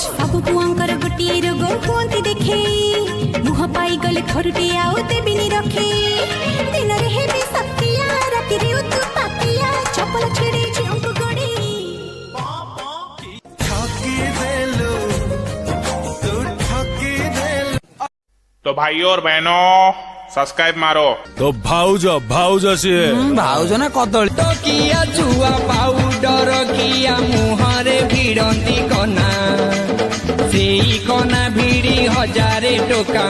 सब पुआंकर गोटिए रोग हुंती देखे मुह पाई गले थरुटे आउ देबिनी रखे दिन रे हेबी सतिया राति रे उतु पातिया चपल छेड़े झुंक गड़ी ठकी देलू तू ठकी देलू। तो भाइयों और बहनों सब्सक्राइब मारो। तो भाउज से भाउज ना कदली तो किया चुआ पाउडर किया मुहरे भिड़ती कना सेई कना भिड़ी हजारे टोका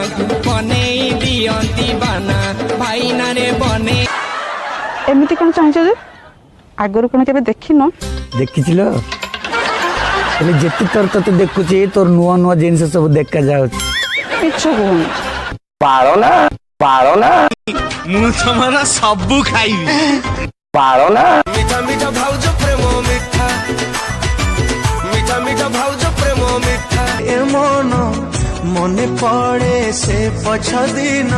बनेई दियंती बाना भाई ना रे बने एमती कौन चाहछ जे आगरु कोन केबे देखिनो देखिছিল ହେଲେ ଯେତେ ତୋର ତତେ ଦେଖୁଛି ତୋର ନୂଆ ନୂଆ ଜିନିଷ ସବୁ ଦେଖା ଯାଉଛି किछु कोन ପାଳ ନା ମୁଁ ତମର ସବୁ ଖାଇବି ପାଳ ନା মিঠা মিঠা ভাউজ প্রেম মিঠা মিঠা মিঠা ভাউজ প্রেম মিঠা এমন মনে পড়ে সে পছ দিন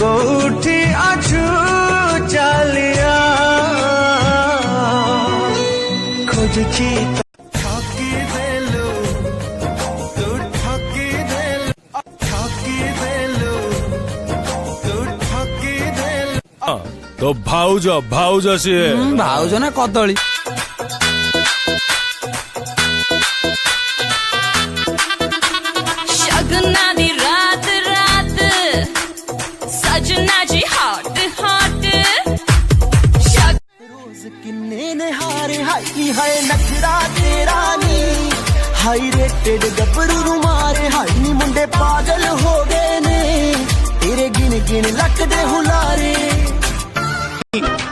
কোউঠি আছু চালিয়া খোঁজছি ঠকি দেলু তু ঠকি দেলু ঠকি দেলু তু ঠকি দেলু। तो भाउज से भाउज ना कदली शगना दी रात रात सजना जी हॉट हॉट रोज किन्ने ने हारे हाई हाय नखरा तेरा नी हाई रेटेड गबरू मारे हाई नी मुंडे पागल हो गए ने तेरे गिन गिन लक दे हुलारे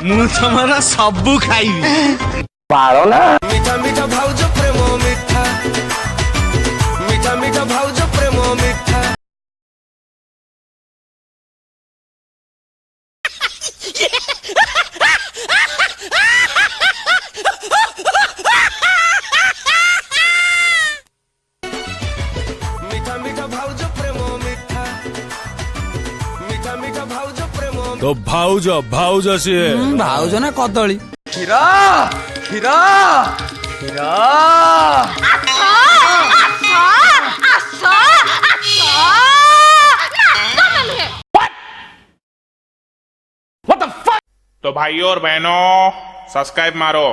ମୁଁ ତମର ସବୁ ଖାଇବି ପାଳ ନା মিঠা মিঠা ভাউজ প্রেম মিঠা মিঠা মিঠা ভাউজ প্রেম মিঠা। মিঠা মিঠা ভাউজ প্রেম মিঠা মিঠা মিঠা ভাউজ প্রেম तो भाउज से भाउज ना कदली খিরা খিরা খিরা तो भाइयों और बहनों सब्सक्राइब मारो।